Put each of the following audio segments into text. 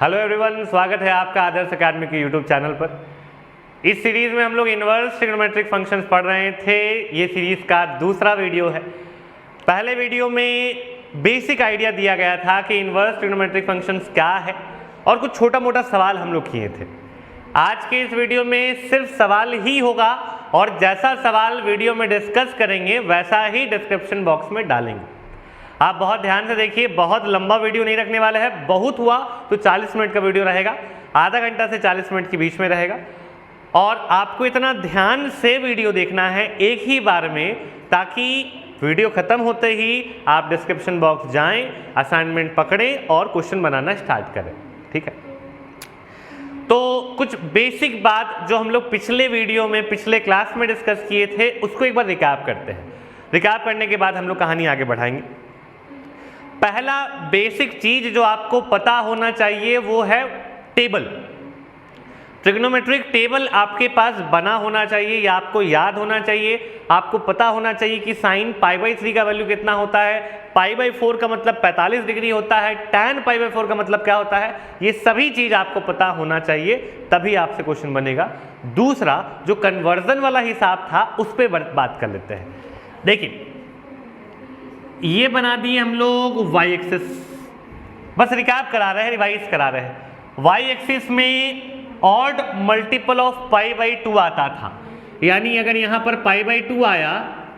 Hello everyone, स्वागत है आपका आदर्श अकेडमी के यूट्यूब चैनल पर। इस सीरीज में हम लोग इन्वर्स ट्रिग्नोमेट्रिक फंक्शंस पढ़ रहे थे। ये सीरीज का दूसरा वीडियो है। पहले वीडियो में बेसिक आइडिया दिया गया था कि इन्वर्स ट्रिग्नोमेट्रिक फंक्शंस क्या है और कुछ छोटा मोटा सवाल हम लोग किए थे। आज के इस वीडियो में सिर्फ सवाल ही होगा और जैसा सवाल वीडियो में डिस्कस करेंगे वैसा ही डिस्क्रिप्शन बॉक्स में डालेंगे। आप बहुत ध्यान से देखिए, बहुत लंबा वीडियो नहीं रखने वाला है। बहुत हुआ तो 40 मिनट का वीडियो रहेगा, आधा घंटा से 40 मिनट के बीच में रहेगा। और आपको इतना ध्यान से वीडियो देखना है एक ही बार में, ताकि वीडियो खत्म होते ही आप डिस्क्रिप्शन बॉक्स जाएं, असाइनमेंट पकड़ें और क्वेश्चन बनाना स्टार्ट करें। ठीक है, तो कुछ बेसिक बात जो हम लोग पिछले वीडियो में पिछले क्लास में डिस्कस किए थे उसको एक बार रिकैप करते हैं। रिकैप करने के बाद हम लोग कहानी आगे बढ़ाएंगे। पहला बेसिक चीज जो आपको पता होना चाहिए वो है टेबल। ट्रिग्नोमेट्रिक टेबल आपके पास बना होना चाहिए या आपको याद होना चाहिए। आपको पता होना चाहिए कि साइन π/3 का वैल्यू कितना होता है, π/4 का मतलब 45 डिग्री होता है, tan π/4 का मतलब क्या होता है। ये सभी चीज आपको पता होना चाहिए, तभी आपसे क्वेश्चन बनेगा। दूसरा जो कन्वर्जन वाला हिसाब था उस पर बात कर लेते हैं। देखिए, ये बना दिए हम लोग y एक्सिस, बस रिकैप करा रहे हैं, रिवाइज करा रहे हैं। y एक्सिस में ऑड मल्टीपल ऑफ π/2 आता था, यानी अगर यहाँ पर π/2 आया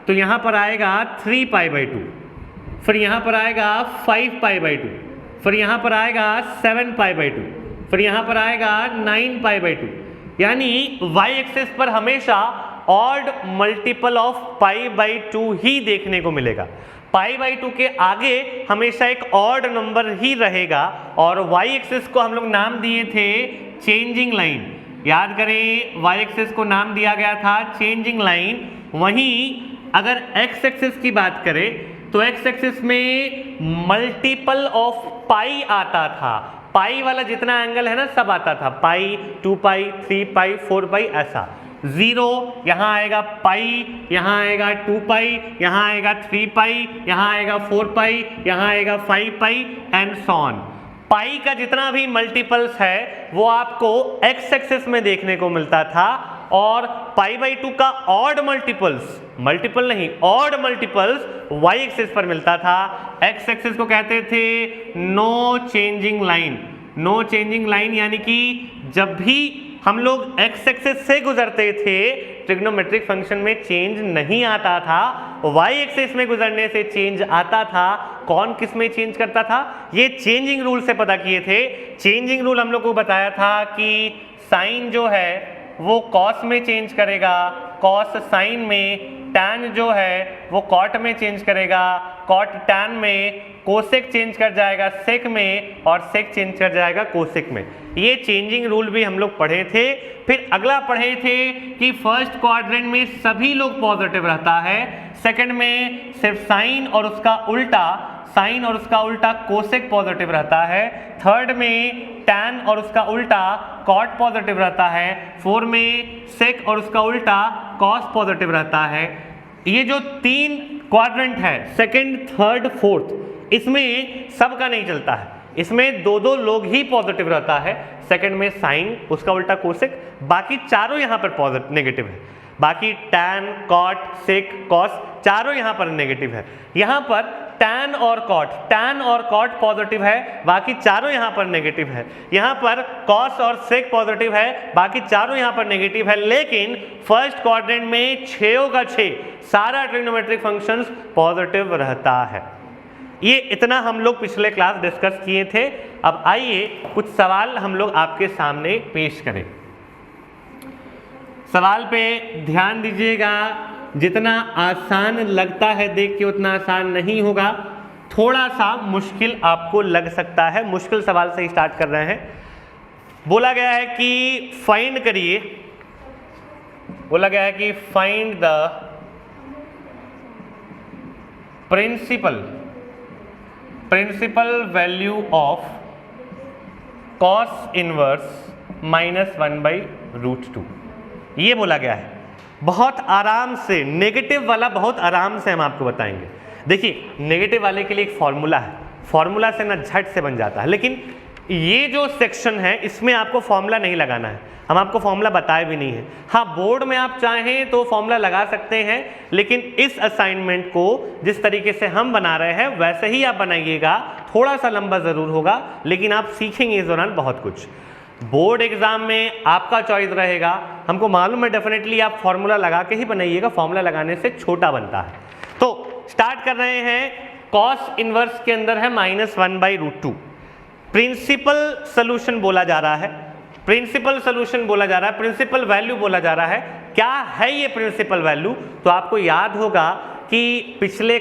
तो यहाँ पर आएगा 3π/2, फिर यहाँ पर आएगा 5π/2, फिर यहाँ पर आएगा 7π/2, फिर यहाँ पर आएगा 9π/2। यानी y एक्सिस पर हमेशा ऑड मल्टीपल ऑफ π/2 ही देखने को मिलेगा। π/2 के आगे हमेशा एक ऑड नंबर ही रहेगा। और y एक्सिस को हम लोग नाम दिए थे चेंजिंग लाइन। याद करें, y एक्सिस को नाम दिया गया था चेंजिंग लाइन। वहीं अगर x एक्सिस की बात करें तो x एक्सिस में मल्टीपल ऑफ पाई आता था। पाई वाला जितना एंगल है ना सब आता था, पाई, 2π, 3π, 4π, ऐसा। 0 यहाँ आएगा पाई, यहाँ आएगा 2π, यहाँ आएगा 3π, यहाँ आएगा 4π, यहाँ आएगा 5π एंड सो ऑन। पाई का जितना भी मल्टीपल्स है वो आपको x एक्सिस में देखने को मिलता था। और π/2 का ऑड मल्टीपल्स, मल्टीपल नहीं ऑड मल्टीपल्स y एक्सिस पर मिलता था। x एक्सिस को कहते थे no changing line. No changing line यानी कि जब भी हम लोग x एक्सिस से गुजरते थे ट्रिग्नोमेट्रिक फंक्शन में चेंज नहीं आता था, y एक्सिस में गुजरने से चेंज आता था। कौन किस में चेंज करता था, ये चेंजिंग रूल से पता किए थे। चेंजिंग रूल हम लोग को बताया था कि साइन जो है वो कॉस में चेंज करेगा, कॉस साइन में, टैन जो है वो कॉट में चेंज करेगा, कॉट टैन में, कोसेक चेंज कर जाएगा सेक में, और सेक चेंज कर जाएगा कोसेक में। ये चेंजिंग रूल भी हम लोग पढ़े थे। फिर अगला पढ़े थे कि फर्स्ट क्वाड्रेंट में सभी लोग पॉजिटिव रहता है, सेकंड में सिर्फ साइन और उसका उल्टा, साइन और उसका उल्टा कोसेक पॉजिटिव रहता है, थर्ड में टैन और उसका उल्टा कॉट पॉजिटिव रहता है, फोर में सेक और उसका उल्टा कॉस पॉजिटिव रहता है। ये जो तीन क्वाड्रेंट है, सेकंड, थर्ड, फोर्थ, इसमें सबका नहीं चलता है। इसमें दो दो लोग ही पॉजिटिव रहता है। सेकंड में साइन, उसका उल्टा कोसेक, बाकी चारों यहाँ पर पॉजिटिव नेगेटिव है। बाकी टैन, कॉट, सेक, कॉस चारों यहाँ पर नेगेटिव है। यहाँ पर टैन और कॉट पॉजिटिव है, बाकी चारों यहाँ पर नेगेटिव है। यहाँ पर कॉस और सेक पॉजिटिव है, बाकी चारों यहाँ पर नेगेटिव है। लेकिन फर्स्ट क्वाड्रेंट में 6 का 6 सारा ट्रिग्नोमेट्रिक फंक्शंस पॉजिटिव रहता है। ये इतना हम लोग पिछले क्लास डिस्कस किए थे। अब आइए कुछ सवाल हम लोग आपके सामने पेश करें। सवाल पे ध्यान दीजिएगा। जितना आसान लगता है देख के उतना आसान नहीं होगा, थोड़ा सा मुश्किल आपको लग सकता है। मुश्किल सवाल से ही स्टार्ट कर रहे हैं। बोला गया है कि फाइंड करिए, बोला गया है कि find the principal value of cos inverse -1/√2। ये बोला गया है। बहुत आराम से नेगेटिव वाला बहुत आराम से हम आपको बताएंगे। देखिए, नेगेटिव वाले के लिए एक फॉर्मूला है, फॉर्मूला से ना झट से बन जाता है, लेकिन ये जो सेक्शन है इसमें आपको फॉर्मूला नहीं लगाना है, हम आपको फॉर्मूला बताए भी नहीं है। हाँ, बोर्ड में आप चाहें तो फॉर्मूला लगा सकते हैं, लेकिन इस असाइनमेंट को जिस तरीके से हम बना रहे हैं वैसे ही आप बनाइएगा। थोड़ा सा लंबा ज़रूर होगा, लेकिन आप सीखेंगे इस दौरान बहुत कुछ। बोर्ड एग्जाम में आपका चॉइस रहेगा, हमको मालूम है डेफिनेटली आप फॉर्मूला लगा के ही बनाइएगा, फॉर्मूला लगाने से छोटा बनता है। तो स्टार्ट कर रहे हैं। कॉस इनवर्स के अंदर है -1/√2। प्रिंसिपल सोल्यूशन बोला जा रहा है, प्रिंसिपल सोल्यूशन बोला जा रहा है, प्रिंसिपल वैल्यू बोला जा रहा है। क्या है ये प्रिंसिपल वैल्यू? तो आपको याद होगा कि पिछले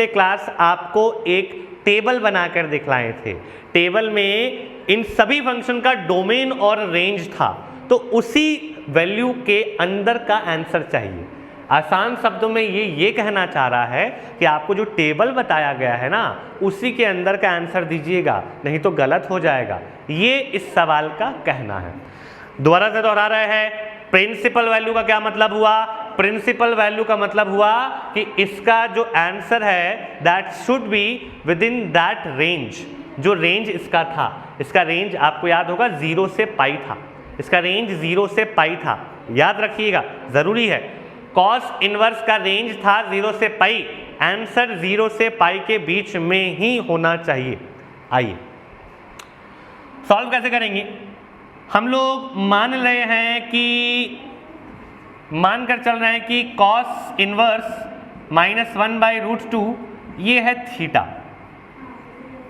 क्लास आपको एक टेबल बनाकर दिखलाए थे। टेबल में इन सभी फंक्शन का डोमेन और रेंज था, तो उसी वैल्यू के अंदर का आंसर चाहिए। आसान शब्दों में ये कहना चाह रहा है कि आपको जो टेबल बताया गया है ना, उसी के अंदर का आंसर दीजिएगा, नहीं तो गलत हो जाएगा। ये इस सवाल का कहना है। दोबारा से दोहरा रहे हैं, प्रिंसिपल वैल्यू का क्या मतलब हुआ? प्रिंसिपल वैल्यू का मतलब हुआ कि इसका जो आंसर है that should be with in that range. जो रेंज इसका था, इसका रेंज आपको याद होगा 0 से पाई था, इसका रेंज 0 से पाई था, याद रखिएगा, जरूरी है। कॉस इनवर्स का रेंज था 0 से पाई, आंसर 0 से पाई के बीच में ही होना चाहिए। आइए सॉल्व कैसे करेंगे? हम लोग मान कर चल रहे हैं कि कॉस इनवर्स -1/√2 ये है थीटा।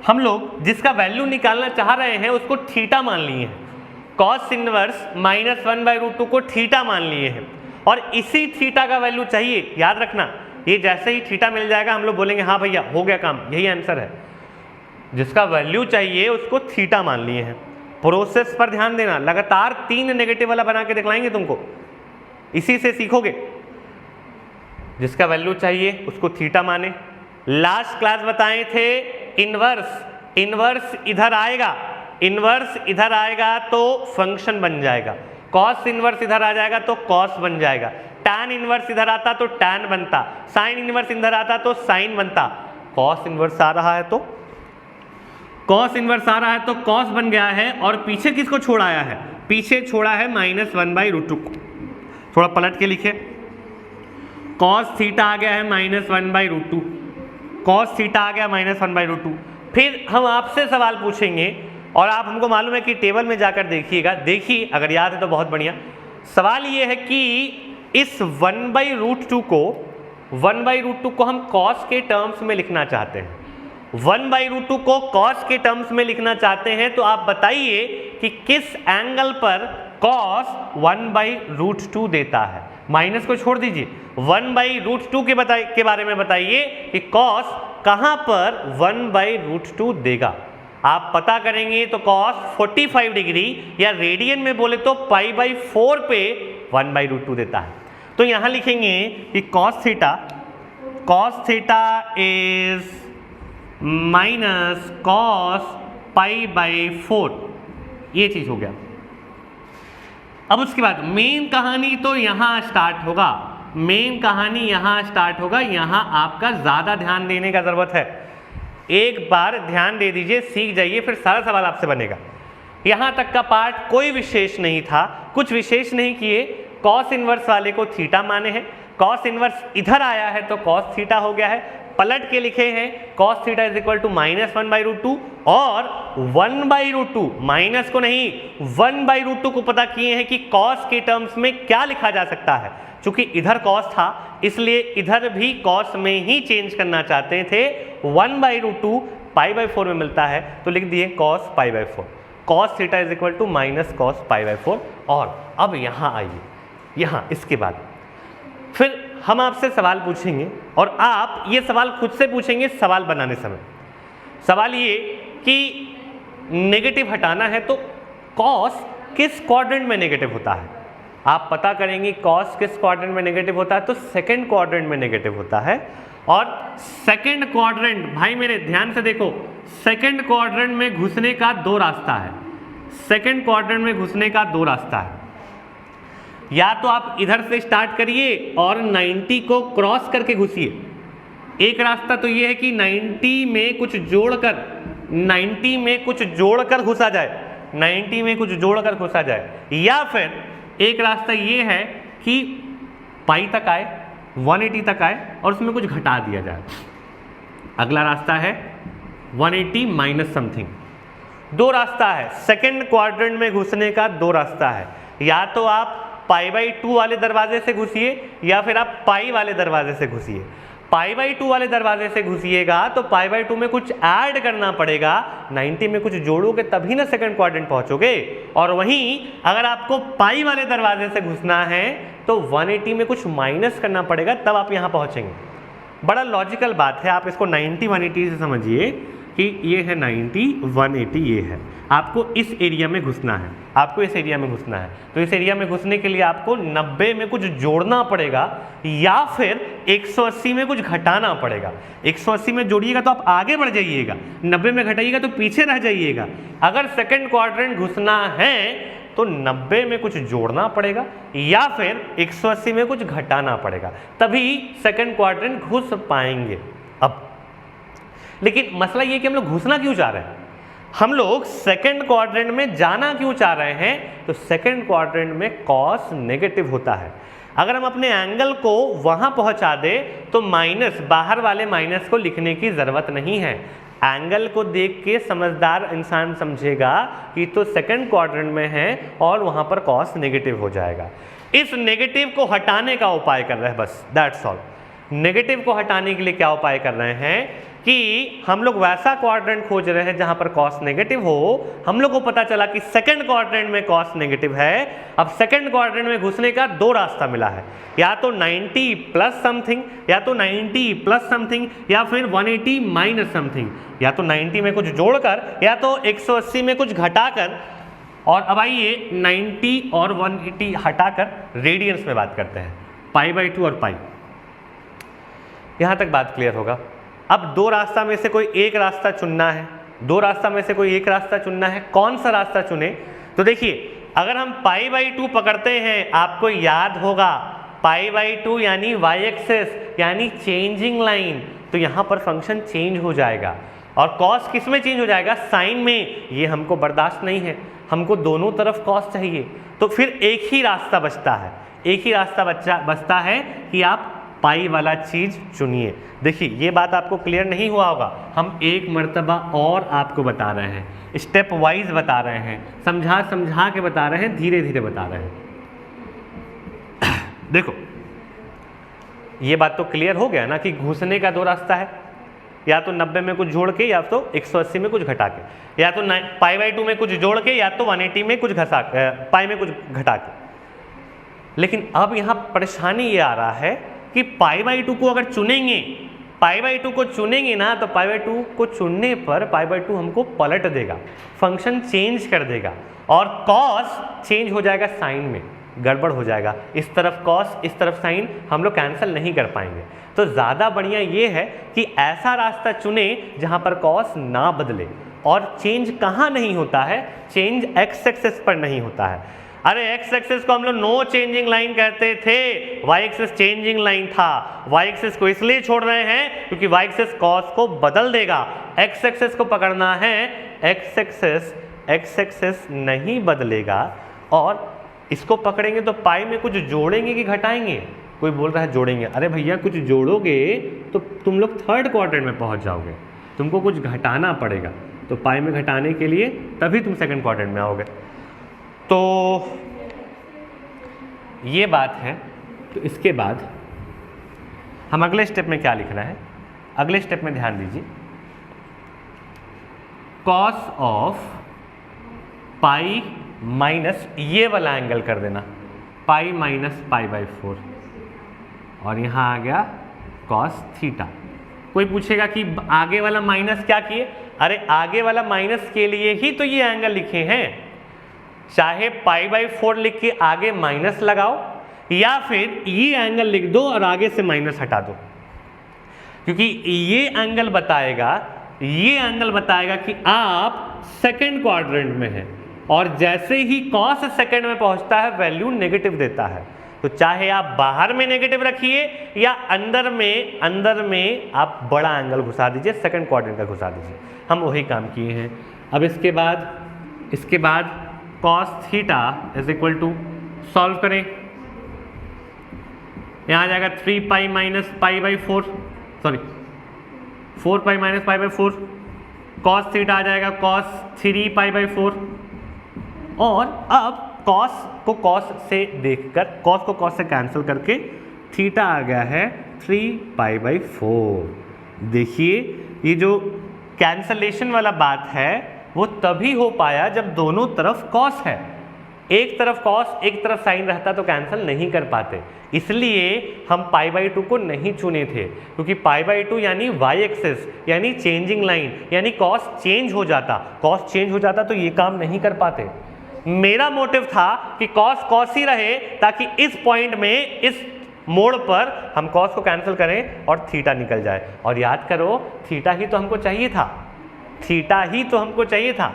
हम लोग जिसका वैल्यू निकालना चाह रहे हैं उसको थीटा मान लिए हैं। कॉस इनवर्स -1/√2 को थीटा मान लिए हैं, और इसी थीटा का वैल्यू चाहिए। याद रखना, ये जैसे ही थीटा मिल जाएगा हम लोग बोलेंगे हाँ भैया हो गया काम, यही आंसर है। जिसका वैल्यू चाहिए उसको थीटा मान लिए हैं। प्रोसेस पर ध्यान देना, लगातार 3 नेगेटिव वाला बना के दिखलाएंगे तुमको, इसी से सीखोगे। जिसका वैल्यू चाहिए उसको थीटा माने। लास्ट क्लास बताए थे इनवर्स इधर आएगा, इनवर्स इधर आएगा तो फंक्शन बन जाएगा। कॉस इनवर्स इधर आ जाएगा तो कॉस बन जाएगा। टैन इनवर्स इधर आता तो टैन बनता, साइन इनवर्स इधर आता तो साइन बनता। कॉस इनवर्स आ रहा है तो कॉस इनवर्स आ रहा है तो कॉस बन गया है। और पीछे किसको छोड़ा आया है? पीछे छोड़ा है -1/√2 को। थोड़ा पलट के लिखे, कॉस थीटा आ गया है -1/√2, कॉस थीटा आ गया -1/√2। फिर हम आपसे सवाल पूछेंगे, और आप हमको मालूम है कि टेबल में जाकर देखिएगा, देखिए अगर याद है तो बहुत बढ़िया। सवाल ये है कि इस 1/√2 को हम कॉस के टर्म्स में लिखना चाहते हैं। 1/√2 को कॉस के टर्म्स में लिखना चाहते हैं, तो आप बताइए कि किस एंगल पर कॉस 1/√2 देता है। माइनस को छोड़ दीजिए, 1/√2 के बारे में बताइए कि कॉस कहां पर 1/√2 देगा। आप पता करेंगे तो कॉस 45 डिग्री, या रेडियन में बोले तो π/4 पे 1/√2 देता है। तो यहां लिखेंगे कि cos थीटा इज -cos π/4, ये चीज हो गया। अब उसके बाद मेन कहानी तो यहां स्टार्ट होगा, मेन कहानी यहां स्टार्ट होगा। यहां आपका ज्यादा ध्यान देने का जरूरत है। एक बार ध्यान दे दीजिए, सीख जाइए, फिर सारा सवाल आपसे बनेगा। यहां तक का पार्ट कोई विशेष नहीं था, कुछ विशेष नहीं किए। कॉस इनवर्स वाले को थीटा माने हैं, कॉस इनवर्स इधर आया है तो कॉस थीटा हो गया है। पलट के लिखे हैं cos theta is equal to -1/√2, और 1/√2 माइनस को नहीं 1/√2 को पता किए हैं कि कॉस के टर्म्स में क्या लिखा जा सकता है। चूंकि इधर कॉस था इसलिए इधर भी कॉस में ही चेंज करना चाहते थे। 1/√2 π/4 में मिलता है तो लिख दिए cos π/4, cos theta is equal to -cos π/4। और अब यहाँ आइए, यहाँ इसके बाद फिर हम आपसे सवाल पूछेंगे, और आप ये सवाल खुद से पूछेंगे सवाल बनाने समय। सवाल ये कि नेगेटिव हटाना है तो cos किस क्वाड्रेंट में नेगेटिव होता है। आप पता करेंगे cos किस क्वाड्रेंट में नेगेटिव होता है, तो सेकंड क्वाड्रेंट में नेगेटिव होता है। और सेकंड क्वाड्रेंट, भाई मेरे ध्यान से देखो, सेकंड क्वाड्रेंट में घुसने का 2 रास्ता है। सेकंड क्वाड्रेंट में घुसने का 2 रास्ता है। या तो आप इधर से स्टार्ट करिए और 90 को क्रॉस करके घुसिए। एक रास्ता तो ये है कि 90 में कुछ जोड़कर 90 में कुछ जोड़कर घुसा जाए, 90 में कुछ जोड़कर घुसा जाए, या फिर एक रास्ता ये है कि पाई तक आए, 180 तक आए और उसमें कुछ घटा दिया जाए। अगला रास्ता है 180 माइनस समथिंग। दो रास्ता है सेकंड क्वाड्रेंट में घुसने का, दो रास्ता है, या तो आप π/2 वाले दरवाजे से घुसिए या फिर आप पाई वाले दरवाजे से घुसिए। π/2 वाले दरवाजे से घुसिएगा तो π/2 में कुछ ऐड करना पड़ेगा, 90 में कुछ जोड़ोगे तभी ना सेकंड क्वाड्रेंट पहुंचोगे। और वहीं अगर आपको पाई वाले दरवाजे से घुसना है तो 180 में कुछ माइनस करना पड़ेगा, तब आप यहां पहुंचेंगे। बड़ा लॉजिकल बात है, आप इसको 90 180 से समझिए कि ये है 90 180 ये है। आपको इस एरिया में घुसना है, आपको इस एरिया में घुसना है, तो इस एरिया में घुसने के लिए आपको 90 में कुछ जोड़ना पड़ेगा या फिर 180 में कुछ घटाना पड़ेगा। 180 में जोड़िएगा तो आप आगे बढ़ जाइएगा, 90 में घटाइएगा तो पीछे रह जाइएगा। अगर सेकंड क्वाड्रेंट घुसना है तो 90 में कुछ जोड़ना पड़ेगा या फिर 180 में कुछ घटाना पड़ेगा, तभी सेकंड क्वाड्रेंट घुस पाएंगे। अब लेकिन मसला ये कि हम लोग घुसना क्यों चाह रहे हैं, हम लोग सेकंड क्वाड्रेंट में जाना क्यों चाह रहे हैं, तो सेकंड क्वाड्रेंट में कॉस नेगेटिव होता है। अगर हम अपने एंगल को वहां पहुंचा दे तो माइनस, बाहर वाले माइनस को लिखने की जरूरत नहीं है। एंगल को देख के समझदार इंसान समझेगा कि तो सेकंड क्वाड्रेंट में है और वहां पर कॉस नेगेटिव हो जाएगा। इस नेगेटिव को हटाने का उपाय कर रहे हैं, बस दैट्स ऑल। नेगेटिव को हटाने के लिए क्या उपाय कर रहे हैं कि हम लोग वैसा क्वाड्रेंट खोज रहे हैं जहां पर कॉस नेगेटिव हो। हम लोग को पता चला कि सेकंड क्वाड्रेंट में कॉस नेगेटिव है। अब सेकंड क्वाड्रेंट में घुसने का दो रास्ता मिला है, या तो 90 प्लस समथिंग, या तो 90 प्लस समथिंग, या फिर 180 माइनस समथिंग, या तो 90 में कुछ जोड़कर या तो 180 में कुछ घटाकर। और अब आइए 90 और 180 हटाकर रेडियंस में बात करते हैं, π/2 और पाई। यहां तक बात क्लियर होगा। अब दो रास्ता में से कोई एक रास्ता चुनना है, दो रास्ता में से कोई एक रास्ता चुनना है, कौन सा रास्ता चुने। तो देखिए अगर हम π/2 पकड़ते हैं, आपको याद होगा π/2 यानी y एक्सिस यानी चेंजिंग लाइन, तो यहां पर फंक्शन चेंज हो जाएगा। और कॉस किस में चेंज हो जाएगा, साइन में। ये हमको बर्दाश्त नहीं है, हमको दोनों तरफ कॉस चाहिए। तो फिर एक ही रास्ता बचता है, एक ही रास्ता बचता है कि आप पाई वाला चीज चुनिए। देखिए ये बात आपको क्लियर नहीं हुआ होगा, हम एक मर्तबा और आपको बता रहे हैं, स्टेप वाइज बता रहे हैं, समझा समझा के बता रहे हैं, धीरे धीरे बता रहे हैं। देखो ये बात तो क्लियर हो गया ना कि घुसने का दो रास्ता है, या तो 90 में कुछ जोड़ के या तो 180 में कुछ घटा के, या तो π/2 में कुछ जोड़ के या तो 180 में कुछ पाई में कुछ घटा के। लेकिन अब यहाँ परेशानी ये आ रहा है कि π/2 को अगर चुनेंगे, π/2 को चुनेंगे ना, तो π/2 को चुनने पर π/2 हमको पलट देगा, फंक्शन चेंज कर देगा और कॉस चेंज हो जाएगा साइन में, गड़बड़ हो जाएगा। इस तरफ कॉस इस तरफ साइन, हम लोग कैंसिल नहीं कर पाएंगे। तो ज़्यादा बढ़िया ये है कि ऐसा रास्ता चुने जहाँ पर कॉस ना बदले। और चेंज कहाँ नहीं होता है, चेंज एक्स एक्सिस पर नहीं होता है। अरे एक्स एक्सिस को हम लोग नो चेंजिंग लाइन कहते थे, वाई एक्सिस चेंजिंग लाइन था। वाई एक्सिस को इसलिए छोड़ रहे हैं क्योंकि वाई एक्सिस कॉस को बदल देगा। एक्स एक्सिस को पकड़ना है, एक्स एक्सिस नहीं बदलेगा। और इसको पकड़ेंगे तो पाई में कुछ जोड़ेंगे कि घटाएंगे। कोई बोल रहा है जोड़ेंगे, अरे भैया कुछ जोड़ोगे तो तुम लोग थर्ड क्वाड्रेंट में पहुंच जाओगे, तुमको कुछ घटाना पड़ेगा। तो पाई में घटाने के लिए तभी तुम सेकंड क्वाड्रेंट में आओगे। तो ये बात है। तो इसके बाद हम अगले स्टेप में क्या लिखना है, अगले स्टेप में ध्यान दीजिए, कॉस ऑफ पाई माइनस ये वाला एंगल कर देना, पाई माइनस π/4, और यहाँ आ गया कॉस थीटा। कोई पूछेगा कि आगे वाला माइनस क्या किए, अरे आगे वाला माइनस के लिए ही तो ये एंगल लिखे हैं। चाहे π/4 लिख के आगे माइनस लगाओ या फिर ये एंगल लिख दो और आगे से माइनस हटा दो, क्योंकि ये एंगल बताएगा कि आप सेकंड क्वाड्रेंट में हैं। और जैसे ही कॉस सेकंड में पहुंचता है वैल्यू नेगेटिव देता है। तो चाहे आप बाहर में नेगेटिव रखिए या अंदर में आप बड़ा एंगल घुसा दीजिए, सेकंड क्वाड्रेंट का घुसा दीजिए। हम वही काम किए हैं। अब इसके बाद cos theta is equal to, solve करें, यहाँ आ जाएगा 3 pi minus pi by 4, sorry 4 pi minus pi by 4, cos theta आ जाएगा cos 3 पाई बाई 4, और अब cos को cos से देखकर, cos को cos से कैंसिल करके थीटा आ गया है 3 पाई बाई 4। देखिए ये जो कैंसलेशन वाला बात है वो तभी हो पाया जब दोनों तरफ cos है। एक तरफ cos एक तरफ साइन रहता तो कैंसिल नहीं कर पाते, इसलिए हम पाई बाई 2 को नहीं चुने थे, क्योंकि पाई बाई 2 यानी वाई एक्सिस यानी चेंजिंग लाइन, यानी cos चेंज हो जाता तो ये काम नहीं कर पाते। मेरा मोटिव था कि cos ही रहे ताकि इस पॉइंट में, इस मोड़ पर हम cos को कैंसिल करें और थीटा निकल जाए। और याद करो थीटा ही तो हमको चाहिए था,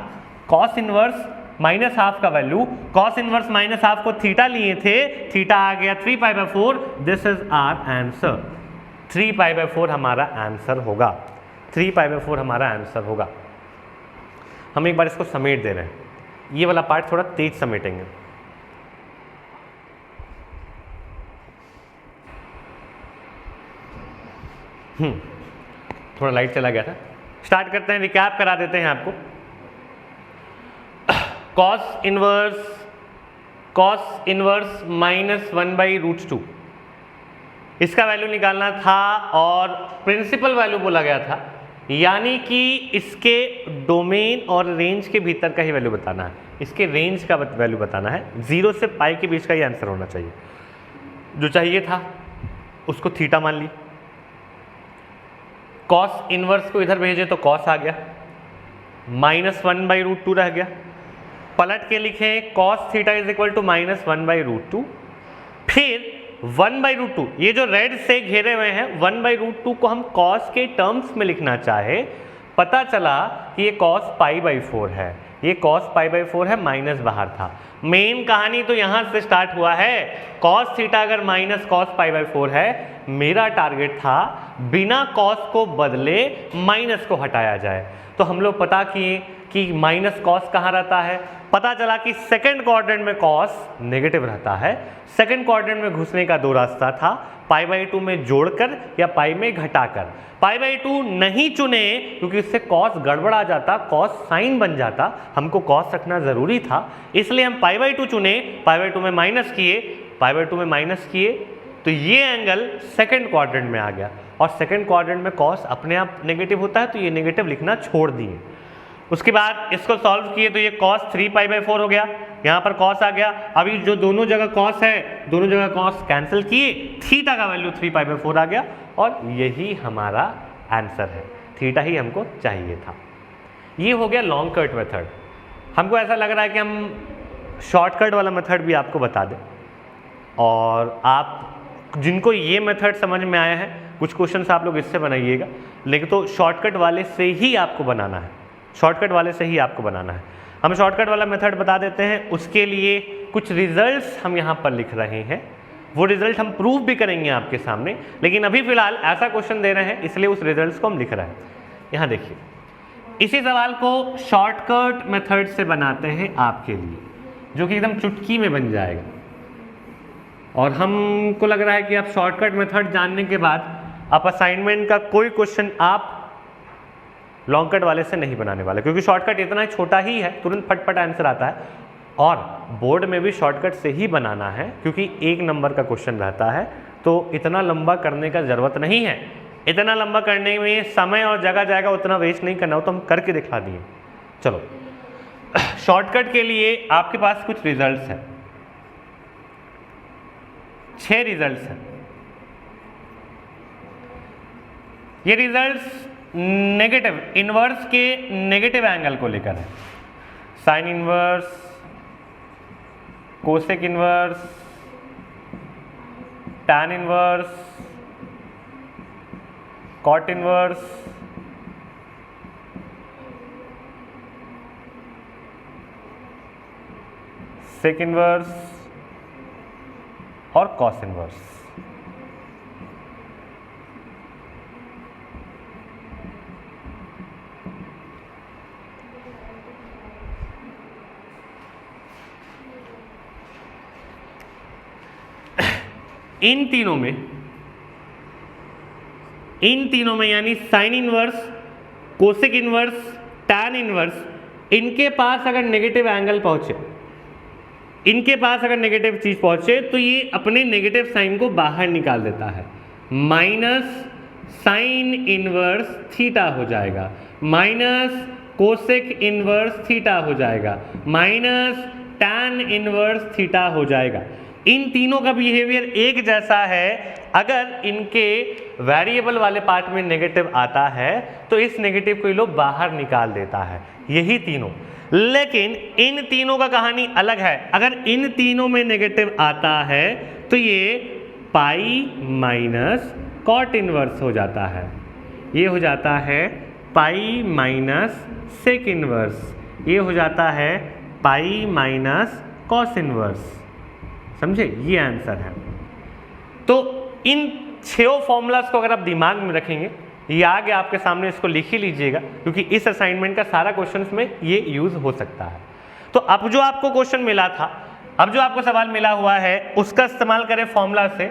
cos इनवर्स माइनस हाफ का value, cos inverse minus half को थीटा लिए थे, थीटा आ गया 3 pi by 4, this is our answer. 3 pi by 4 हमारा आंसर होगा, 3 पाई बाई 4 हमारा आंसर होगा। हम एक बार इसको समेट दे रहे हैं, ये वाला पार्ट थोड़ा तेज समेटेंगे। थोड़ा लाइट चला गया था। स्टार्ट करते हैं, रिकैप करा देते हैं आपको। cos इनवर्स माइनस 1/√2 इसका वैल्यू निकालना था और प्रिंसिपल वैल्यू बोला गया था, यानी कि इसके डोमेन और रेंज के भीतर का ही वैल्यू बताना है, इसके रेंज का वैल्यू बताना है। 0 से पाई के बीच का ही आंसर होना चाहिए। जो चाहिए था उसको थीटा मान ली, cos इनवर्स को इधर भेजे तो cos आ गया, माइनस 1/√2 रह गया। पलट के लिखें cos theta is equal to minus 1/√2, फिर 1/√2, ये जो रेड से घेरे हुए हैं 1/√2 को हम cos के टर्म्स में लिखना चाहे, पता चला कि ये cos पाई बाई 4 है, ये cos पाई बाई 4 है, माइनस बाहर था। मेन कहानी तो यहां से स्टार्ट हुआ है। cos थीटा अगर माइनस cos पाई बाई 4 है, मेरा टारगेट था बिना cos को बदले माइनस को हटाया जाए। तो हम लोग पता किए कि माइनस cos कहाँ रहता है, पता चला कि सेकंड क्वाड्रेंट में cos नेगेटिव रहता है। सेकंड क्वाड्रेंट में घुसने का दो रास्ता था, पाई बाई 2 में जोड़कर या पाई में घटाकर। पाई बाई 2 नहीं चुने क्योंकि इससे cos गड़बड़ा जाता, cos साइन बन जाता, हमको cos रखना जरूरी था, इसलिए हम पाई बाई 2 चुने, पाई बाई 2 में माइनस किए, पाई बाई 2 में माइनस किए, तो ये एंगल सेकंड क्वाड्रेंट में आ गया। और सेकंड क्वाड्रेंट में cos अपने आप नेगेटिव होता है, तो ये नेगेटिव लिखना छोड़ दिए। उसके बाद इसको सॉल्व किए तो ये cos 3 पाई बाई 4 हो गया, यहाँ पर cos आ गया। अभी जो दोनों जगह cos है, दोनों जगह cos कैंसिल किए, थीटा का वैल्यू 3 पाई बाई 4 आ गया, और यही हमारा आंसर है। थीटा ही हमको चाहिए था। ये हो गया लॉन्ग कट मेथड। हमको ऐसा लग रहा है कि हम शॉर्टकट वाला मेथड भी आपको बता दें, और आप जिनको ये मेथड समझ में आया है, कुछ क्वेश्चंस आप लोग इससे बनाइएगा, लेकिन तो शॉर्टकट वाले से ही आपको बनाना है, शॉर्टकट वाले से ही आपको बनाना है। हम शॉर्टकट वाला मेथड बता देते हैं, उसके लिए कुछ रिजल्ट्स हम यहाँ पर लिख रहे हैं, वो रिजल्ट हम प्रूव भी करेंगे आपके सामने, लेकिन अभी फिलहाल ऐसा क्वेश्चन दे रहे हैं इसलिए उस रिजल्ट्स को हम लिख रहे हैं। यहाँ देखिए, इसी सवाल को शॉर्टकट मेथड से बनाते हैं आपके लिए, जो कि एकदम चुटकी में बन जाएगा। और हमको लग रहा है कि आप शॉर्टकट मेथड जानने के बाद आप असाइनमेंट का कोई क्वेश्चन आप लॉन्ग कट वाले से नहीं बनाने वाले, क्योंकि शॉर्टकट इतना छोटा ही है, तुरंत फटफट आंसर आता है। और बोर्ड में भी शॉर्टकट से ही बनाना है, क्योंकि 1 नंबर का क्वेश्चन रहता है, तो इतना लंबा करने का ज़रूरत नहीं है। इतना लंबा करने में समय और जगह जाएगा, उतना वेस्ट नहीं करना हो, तो हम करके दिखा दिए। चलो, शॉर्टकट के लिए आपके पास कुछ रिजल्ट्स हैं, 6 रिजल्ट्स हैं। ये रिजल्ट्स नेगेटिव इनवर्स के नेगेटिव एंगल को लेकर है। Sine inverse, cosec inverse, tan inverse, cot inverse, sec inverse, और कॉस इनवर्स। इन तीनों में यानी sine inverse, cosec inverse, tan inverse, इनके पास अगर नेगेटिव एंगल पहुंचे, इनके पास अगर नेगेटिव चीज पहुंचे तो ये अपने नेगेटिव साइन को बाहर निकाल देता है, माइनस साइन इनवर्स थीटा हो जाएगा, माइनस कोसेक इनवर्स थीटा हो जाएगा, माइनस टैन इनवर्स थीटा हो जाएगा। इन तीनों का बिहेवियर एक जैसा है। अगर इनके वेरिएबल वाले पार्ट में नेगेटिव आता है तो इस नेगेटिव को ये लोग बाहर निकाल देता है, यही तीनों। लेकिन इन तीनों का कहानी अलग है। अगर इन तीनों में नेगेटिव आता है तो ये पाई माइनस कॉट इनवर्स हो जाता है, ये हो जाता है पाई माइनस सेक इनवर्स, ये हो जाता है पाई माइनस कॉस इनवर्स। समझे, ये आंसर है। तो इन 6 फॉर्मूलाज को अगर आप दिमाग में रखेंगे, ये आगे आपके सामने, इसको लिख ही लीजिएगा क्योंकि इस असाइनमेंट का सारा क्वेश्चंस में ये यूज हो सकता है। तो अब जो आपको क्वेश्चन मिला था, अब जो आपको सवाल मिला हुआ है उसका इस्तेमाल करें फॉर्मूला से।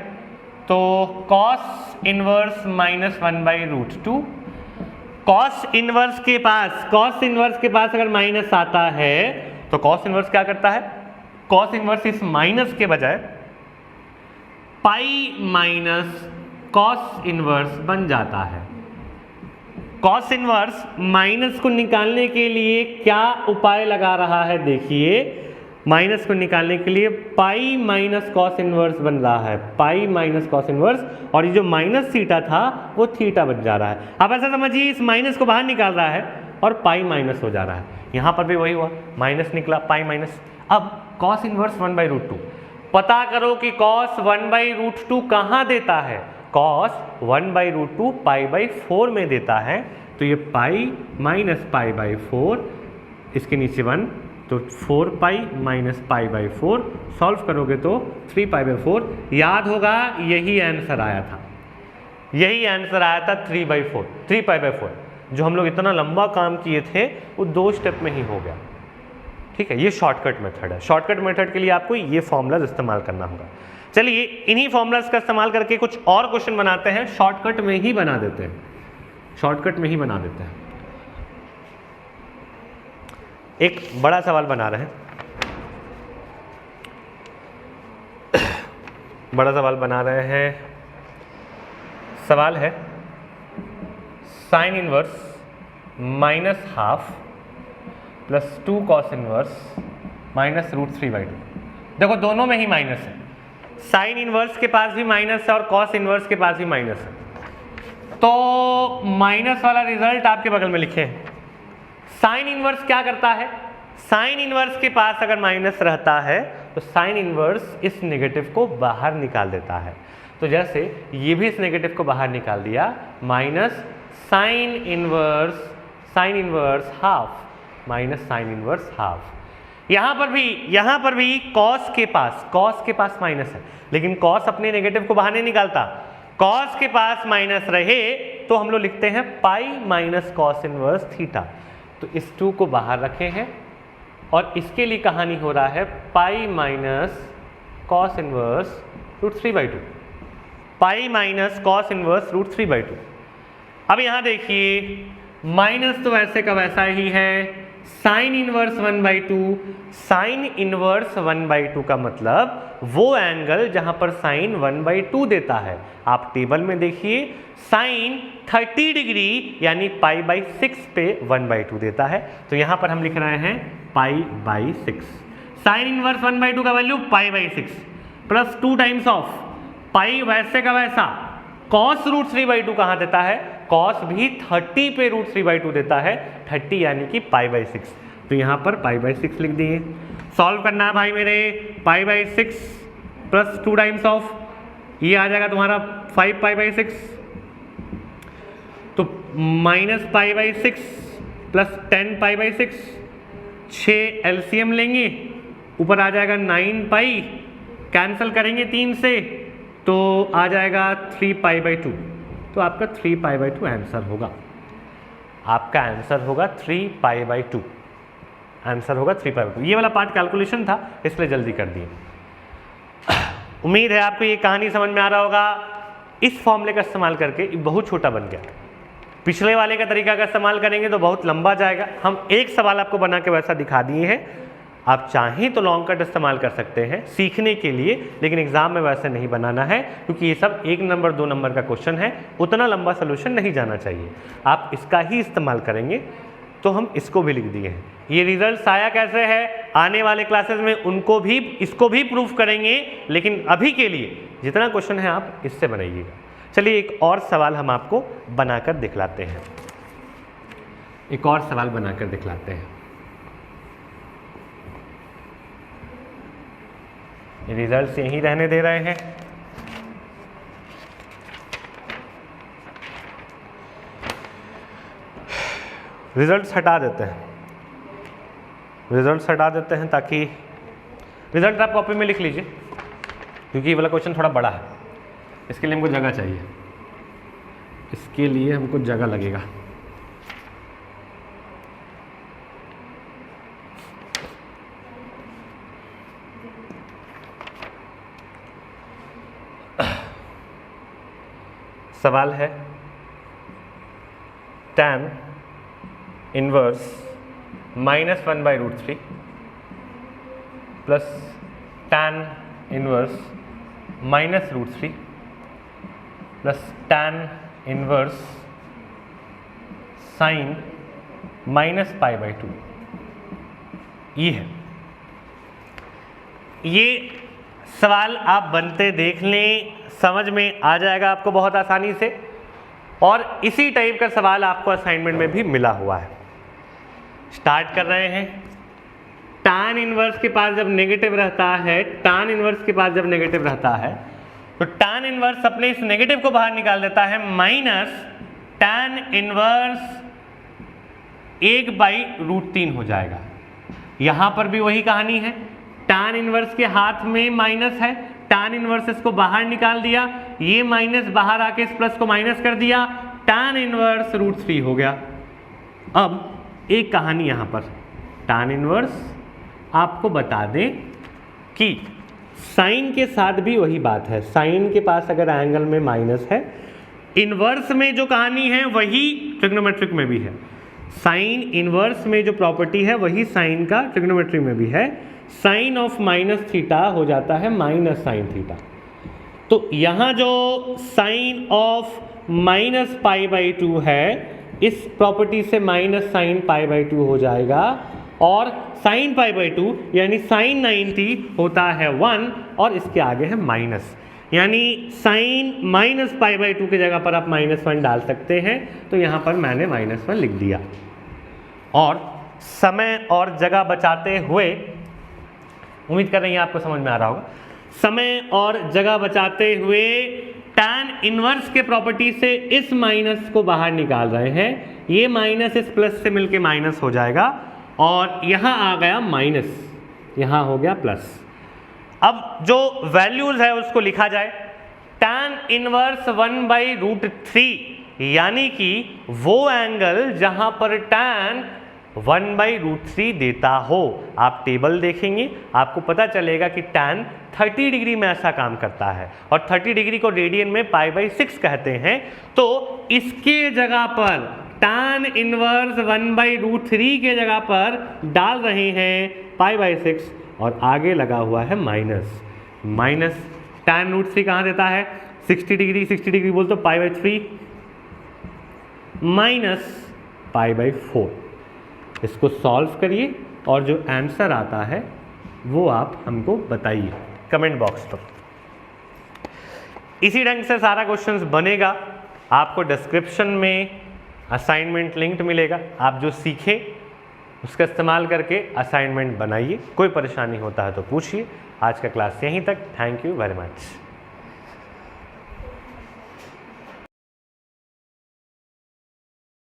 तो cos inverse minus 1/√2, cos inverse के पास अगर माइनस आता है तो कॉस इनवर्स क्या करता है, कॉस इनवर्स इस माइनस के बजाय पाई माइनस कॉस इनवर्स बन जाता है। कॉस इनवर्स माइनस को निकालने के लिए क्या उपाय लगा रहा है, देखिए, माइनस को निकालने के लिए पाई माइनस कॉस इनवर्स बन रहा है, पाई माइनस कॉस इनवर्स, और ये जो माइनस थीटा था वो थीटा बन जा रहा है। अब ऐसा समझिए इस माइनस को बाहर निकाल रहा है और पाई माइनस हो जा रहा है। यहाँ पर भी वही हुआ, माइनस निकला, पाई माइनस। अब कॉस इनवर्स 1/√2, पता करो कि कॉस 1/√2 कहाँ देता है, कॉस 1/√2 पाई/4 में देता है। तो ये पाई माइनस पाई/4, इसके नीचे 1, तो 4 पाई माइनस पाई/4, सॉल्व करोगे तो 3 पाई/4। याद होगा यही आंसर आया था, यही आंसर आया था 3/4, 3 पाई/4। जो हम लोग इतना लंबा काम किए थे वो 2 स्टेप में ही हो गया। ठीक है, ये शॉर्टकट मेथड है। शॉर्टकट मेथड के लिए आपको ये फॉर्मूलाज इस्तेमाल करना होगा। चलिए इन्हीं फॉर्मूलाज का इस्तेमाल करके कुछ और क्वेश्चन बनाते हैं, शॉर्टकट में ही बना देते हैं, शॉर्टकट में ही बना देते हैं। एक बड़ा सवाल बना रहे हैं, बड़ा सवाल बना रहे हैं। सवाल है साइन इनवर्स -½ + 2 कॉस इनवर्स -√3/2। देखो दोनों में ही माइनस है, साइन इनवर्स के पास भी माइनस है और कॉस इनवर्स के पास भी माइनस है। तो माइनस वाला रिजल्ट आपके बगल में लिखे हैं। साइन इनवर्स क्या करता है, साइन इनवर्स के पास अगर माइनस रहता है तो साइन इनवर्स इस नेगेटिव को बाहर निकाल देता है। तो जैसे ये भी इस नेगेटिव को बाहर निकाल दिया, minus sine inverse half minus sine inverse half. यहाँ पर भी कॉस के पास माइनस है, लेकिन कॉस अपने नेगेटिव को बाहर नहीं निकालता। कॉस के पास माइनस रहे तो हम लोग लिखते हैं pi minus cos inverse theta. तो इस 2 को बाहर रखे हैं और इसके लिए कहानी हो रहा है pi minus cos inverse √3/2, pi minus cos inverse √3/2। अब यहाँ देखिए माइनस तो वैसे का वैसा ही है, साइन इनवर्स 1/2, साइन इनवर्स 1/2 का मतलब वो एंगल जहां पर साइन 1/2 देता है। आप टेबल में देखिए साइन 30 डिग्री यानी पाई/6 पे 1/2 देता है। तो यहां पर हम लिख रहे हैं पाई/6। साइन इनवर्स 1/2 का वैल्यू पाई/6 प्लस 2 टाइम्स ऑफ पाई वैसे का वैसा कॉस √3/2 कहाँ देता है, कॉस भी 30 पे √3/2 देता है, 30 यानी कि पाई/6। तो यहाँ पर पाई/6 लिख दिए। सॉल्व करना है भाई मेरे, पाई/6 प्लस 2 टाइम्स ऑफ ये आ जाएगा तुम्हारा 5 पाई/6, तो माइनस पाई/6 प्लस 10 पाई/6, 6 एलसीएम लेंगे, ऊपर आ जाएगा 9 पाई कैंसिल करेंगे 3 से तो आ जाएगा 3π/2, तो आपका 3π/2 आंसर होगा। आपका आंसर होगा 3π/2, आंसर होगा 3π/2। ये वाला पार्ट कैलकुलेशन था इसलिए जल्दी कर दिए। उम्मीद है आपको ये कहानी समझ में आ रहा होगा। इस फॉर्मूले का इस्तेमाल करके बहुत छोटा बन गया। पिछले वाले का तरीका का इस्तेमाल करेंगे तो बहुत लंबा जाएगा। हम एक सवाल आपको बना के वैसा दिखा दिए हैं। आप चाहें तो लॉन्ग कट इस्तेमाल कर सकते हैं सीखने के लिए, लेकिन एग्जाम में वैसे नहीं बनाना है क्योंकि ये सब 1 नंबर 2 नंबर का क्वेश्चन है, उतना लंबा सोल्यूशन नहीं जाना चाहिए। आप इसका ही इस्तेमाल करेंगे तो हम इसको भी लिख दिए हैं। ये रिजल्ट आया कैसे है, आने वाले क्लासेस में उनको भी इसको भी प्रूफ करेंगे, लेकिन अभी के लिए जितना क्वेश्चन है आप इससे बनाइएगा। चलिए एक और सवाल हम आपको बनाकर दिखलाते हैं, एक और सवाल बनाकर दिखलाते हैं। रिजल्ट्स यहीं रहने दे रहे हैं। रिजल्ट्स हटा देते हैं, रिजल्ट्स हटा देते हैं ताकि रिजल्ट आप कॉपी में लिख लीजिए क्योंकि ये वाला क्वेश्चन थोड़ा बड़ा है, इसके लिए हमको जगह चाहिए, इसके लिए हमको जगह लगेगा। सवाल है tan inverse -1/√3 plus tan inverse -√3 plus tan inverse sine -π/2 ये है। ये सवाल आप बनते देख लें, समझ में आ जाएगा आपको बहुत आसानी से। और इसी टाइप का सवाल आपको असाइनमेंट में भी मिला हुआ है। स्टार्ट कर रहे हैं। tan इनवर्स के पास जब नेगेटिव रहता है, tan इनवर्स के पास जब नेगेटिव रहता है तो tan इनवर्स अपने इस नेगेटिव को बाहर निकाल देता है, माइनस tan इनवर्स 1/√3 हो जाएगा। यहां पर भी वही कहानी है, tan इनवर्स के हाथ में माइनस है, tan इनवर्स इसको बाहर निकाल दिया, ये माइनस बाहर आके इस प्लस को माइनस कर दिया, tan इनवर्स √3 हो गया। अब एक कहानी यहां पर, tan इनवर्स आपको बता दें कि साइन के साथ भी वही बात है। साइन के पास अगर एंगल में माइनस है, इनवर्स में जो कहानी है वही ट्रिग्नोमेट्रिक में भी है। साइन इनवर्स में जो प्रॉपर्टी है वही साइन का ट्रिग्नोमेट्री में भी है। साइन ऑफ -θ हो जाता है -sin θ। तो यहाँ जो साइन ऑफ -π/2 है, इस प्रॉपर्टी से -sin π/2 हो जाएगा, और sin π/2 यानी sin 90 होता है 1 और इसके आगे है माइनस, यानी sin -π/2 की जगह पर आप -1 डाल सकते हैं। तो यहाँ पर मैंने -1 लिख दिया। और समय और जगह बचाते हुए, उम्मीद कर रही हैं आपको समझ में आ रहा होगा, समय और जगह बचाते हुए tan इनवर्स के प्रॉपर्टी से इस माइनस को बाहर निकाल रहे हैं। ये माइनस इस प्लस से मिलके माइनस हो जाएगा और यहाँ आ गया माइनस, यहाँ हो गया प्लस। अब जो वैल्यूज है उसको लिखा जाए। tan इनवर्स 1/√3 यानी कि वो एंगल जहां पर tan 1/√3 देता हो। आप टेबल देखेंगे आपको पता चलेगा कि tan 30 डिग्री में ऐसा काम करता है, और 30 डिग्री को रेडियन में π/6 कहते हैं। तो इसके जगह पर tan इनवर्स 1/√3 के जगह पर डाल रहे हैं π/6 और आगे लगा हुआ है माइनस। माइनस tan √3 कहाँ देता है 60 डिग्री, 60 डिग्री बोल तो π/3 माइनस π/4। इसको सॉल्व करिए और जो आंसर आता है वो आप हमको बताइए कमेंट बॉक्स पर। इसी ढंग से सारा क्वेश्चंस बनेगा। आपको डिस्क्रिप्शन में असाइनमेंट लिंक मिलेगा, आप जो सीखें उसका इस्तेमाल करके असाइनमेंट बनाइए। कोई परेशानी होता है तो पूछिए। आज का क्लास यहीं तक। Thank you very much.